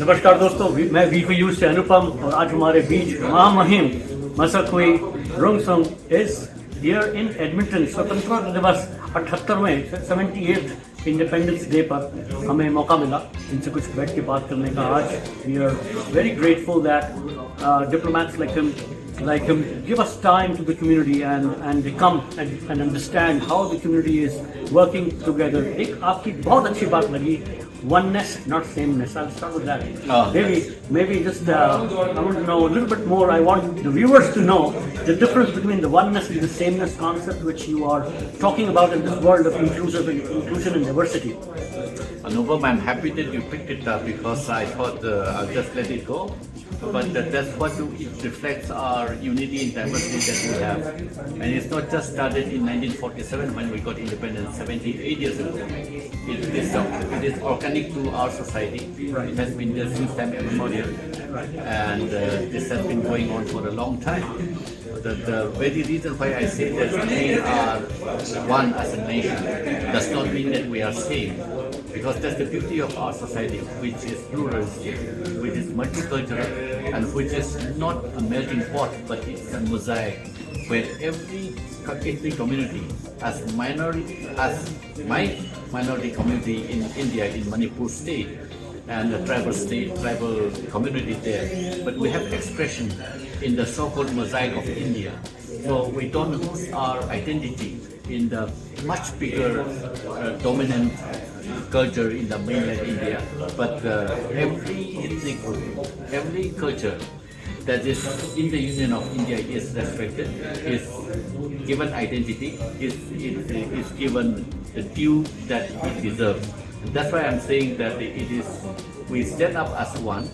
नमस्कार दोस्तों, मैं V4U से अनुपम और आज हमारे बीच महामहिम मसकुई रुंगसुंग इज हियर इन एडमिंटन। स्वतंत्रता दिवस 78वें 78th इंडिपेंडेंस डे पर हमें मौका मिला इनसे कुछ बैठ के बात करने का। आज we are very grateful that diplomats like him give us time to the community and they come and understand how the community is working together. एक आपकी बहुत अच्छी बात लगी, oneness, not sameness. I'll start with that. Maybe just I want to know a little bit more. I want the viewers to know the difference between the oneness and the sameness concept which you are talking about in this world of inclusion and diversity. Anupam, I'm happy that you picked it up because I thought I'll just let it go. But that's what it reflects our unity and diversity that we have. And it's not just started in 1947 when we got independence 78 years ago. It is organic to our society. Right. It has been there since time immemorial. Right. And this has been going on for a long time. The very reason why I say that we are one as a nation does not mean that we are same. Because that's the beauty of our society, which is pluralistic, which is multicultural, and which is not a melting pot, but it's a mosaic, where every ethnic community, as my minority community in India, in Manipur state, and the tribal community there, but we have expression in the so-called mosaic of India. So we don't lose our identity in the much bigger dominant culture in the mainland India, but every ethnic group, every culture that is in the Union of India is respected, is given identity, is given the due that it deserves. That's why I'm saying that we stand up as one.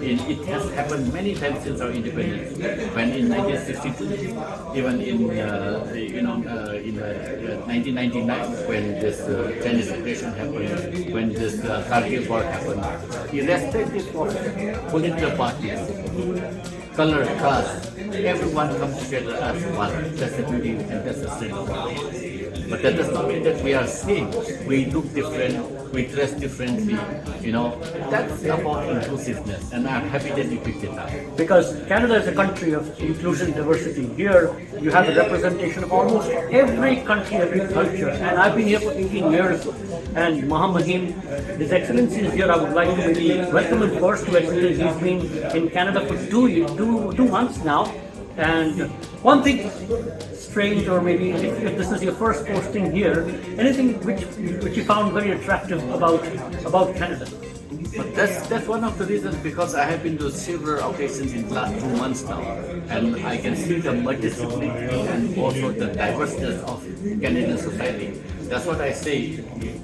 It has happened many times since our independence. When in 1962, even in 1999, when this Chinese aggression happened, when this Kargil war happened, irrespective of political parties, color, caste, everyone comes together as one. That's the beauty and that's the strength. But that does not mean that we are same. We look different, we dress differently, That's about inclusiveness, and I'm happy that you picked it up. Because Canada is a country of inclusion and diversity. Here, you have a representation of almost every country, every culture. And I've been here for 18 years, and Mahamahim, His Excellency is here. I would like to maybe welcome him first to Edmonton. He's been in Canada for two months now. And one thing strange, or maybe if this is your first posting here, anything which you found very attractive about Canada? But that's one of the reasons, because I have been to several occasions in the last 2 months now, and I can see the multiplicity and also the diverseness of Canadian society. That's what I say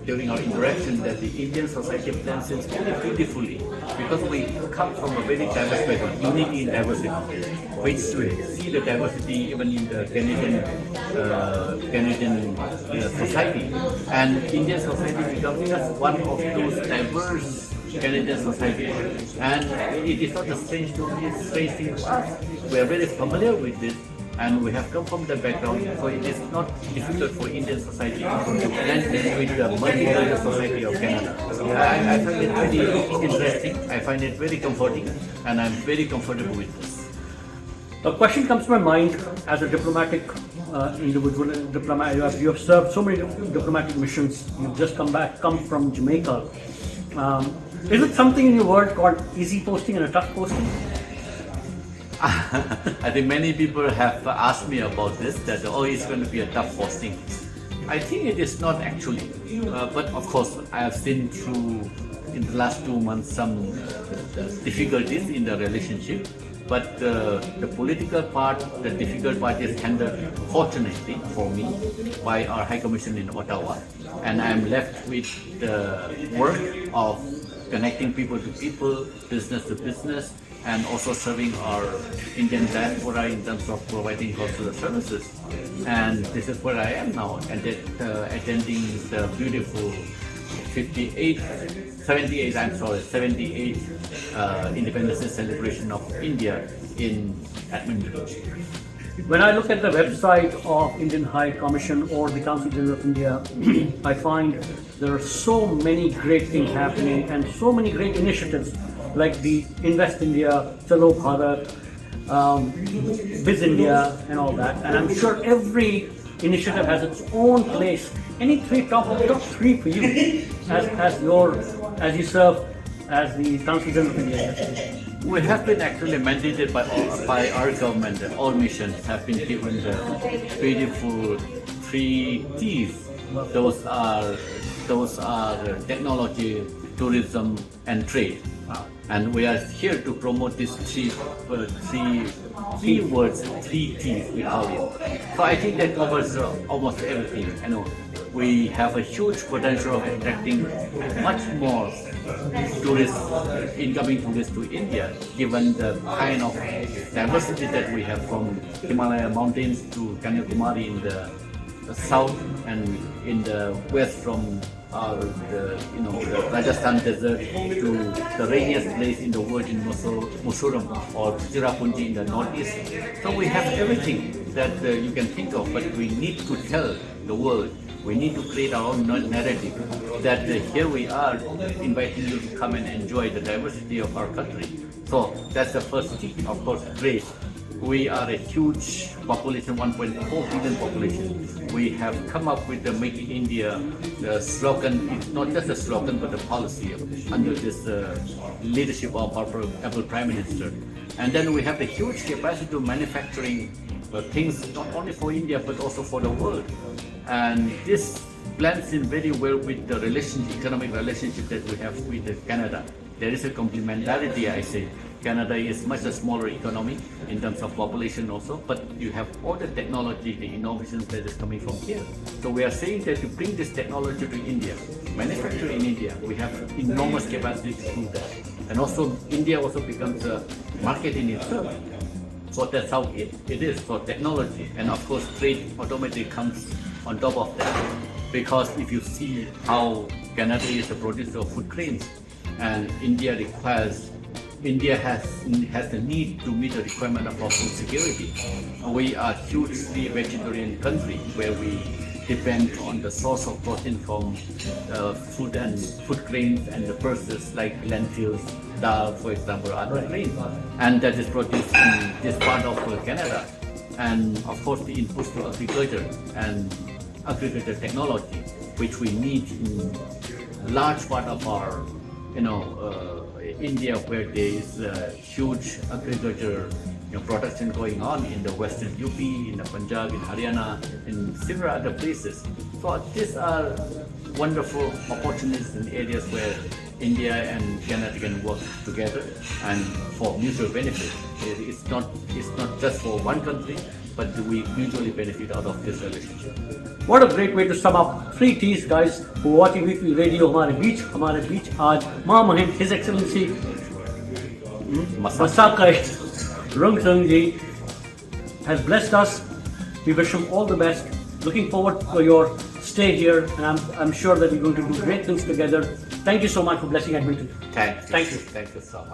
during our interaction, that the Indian society blends in very beautifully, because we come from a very diverse background, unity in diversity, which we see the diversity even in the Canadian society, and Indian society becomes just one of those diverse Canadian society, and it is not a strange thing to us. We are very familiar with this, and we have come from the background, so it is not difficult for Indian society to blend in with the multicultural society of Canada. I find it very interesting, I find it very comforting, and I'm very comfortable with this. A question comes to my mind as a diplomatic individual. You have served so many diplomatic missions. You've just come from Jamaica. Is it something in your world called easy posting and a tough posting? I think many people have asked me about this, that it's going to be a tough posting. I think it is not actually, but of course I have seen through in the last 2 months some difficulties in the relationship, but the political part, the difficult part is handled fortunately for me by our High Commission in Ottawa, and I am left with the work of connecting people to people, business to business, and also serving our Indian diaspora in terms of providing consular services. And this is where I am now, and attending the beautiful 78th Independence Day celebration of India in Edmonton. When I look at the website of Indian High Commission or the Counsel General of India, I find there are so many great things happening and so many great initiatives like the Invest India, Chalo Bharat, Biz India and all that. And I'm sure every initiative has its own place. Any top three for you as you serve as the Counsel Gen of India? We have been actually mandated by our government. All missions have been given the beautiful 3 T's. Those are technology, tourism, and trade. And we are here to promote these three words, 3 T's we call it. So I think that covers almost everything. We have a huge potential of attracting much more tourists, incoming tourists to India, given the kind of diversity that we have from Himalaya mountains to Kanyakumari in the south and in the west from the Rajasthan desert to the rainiest place in the world in Musuram or Tirupati in the northeast. So we have everything that you can think of, but we need to tell the world. We need to create our own narrative that here we are inviting you to come and enjoy the diversity of our country. So that's the first thing. Of course, trade. We are a huge population, 1.4 billion population. We have come up with the Make in India slogan. It's not just a slogan, but a policy under this leadership of our Prime Minister. And then we have the huge capacity of manufacturing things not only for India but also for the world. And this blends in very well with the economic relationship that we have with Canada. There is a complementarity, I say. Canada is much a smaller economy in terms of population also, but you have all the technology, the innovations that is coming from here. So we are saying that to bring this technology to India, manufacture in India, we have enormous capacity to do that. And also India also becomes a market in itself. So that's how it is for technology. And of course trade automatically comes on top of that. Because if you see how Canada is a producer of food grains and India has the need to meet the requirement of our food security. We are hugely vegetarian country where we depend on the source of protein from food grains and the pulses like lentils, dal, for example, other grains. And that is produced in this part of Canada. And of course the inputs to agriculture and agriculture technology, which we need in large part of our India, where there is huge agriculture production going on in the western UP, in the Punjab, in Haryana, in several other places. So these are wonderful opportunities in areas where India and Canada can work together and for mutual benefit. It's not just for one country, but we mutually benefit out of this relationship. What a great way to sum up 3 T's, guys, who are watching V4U Radio. हमारे बीच आज महामहिम His Excellency Masakui Rungsung ji has blessed us. We wish him all the best. Looking forward for your stay here, and I'm sure that we're going to do great things together. Thank you so much for blessing Edmonton. Thank you so much.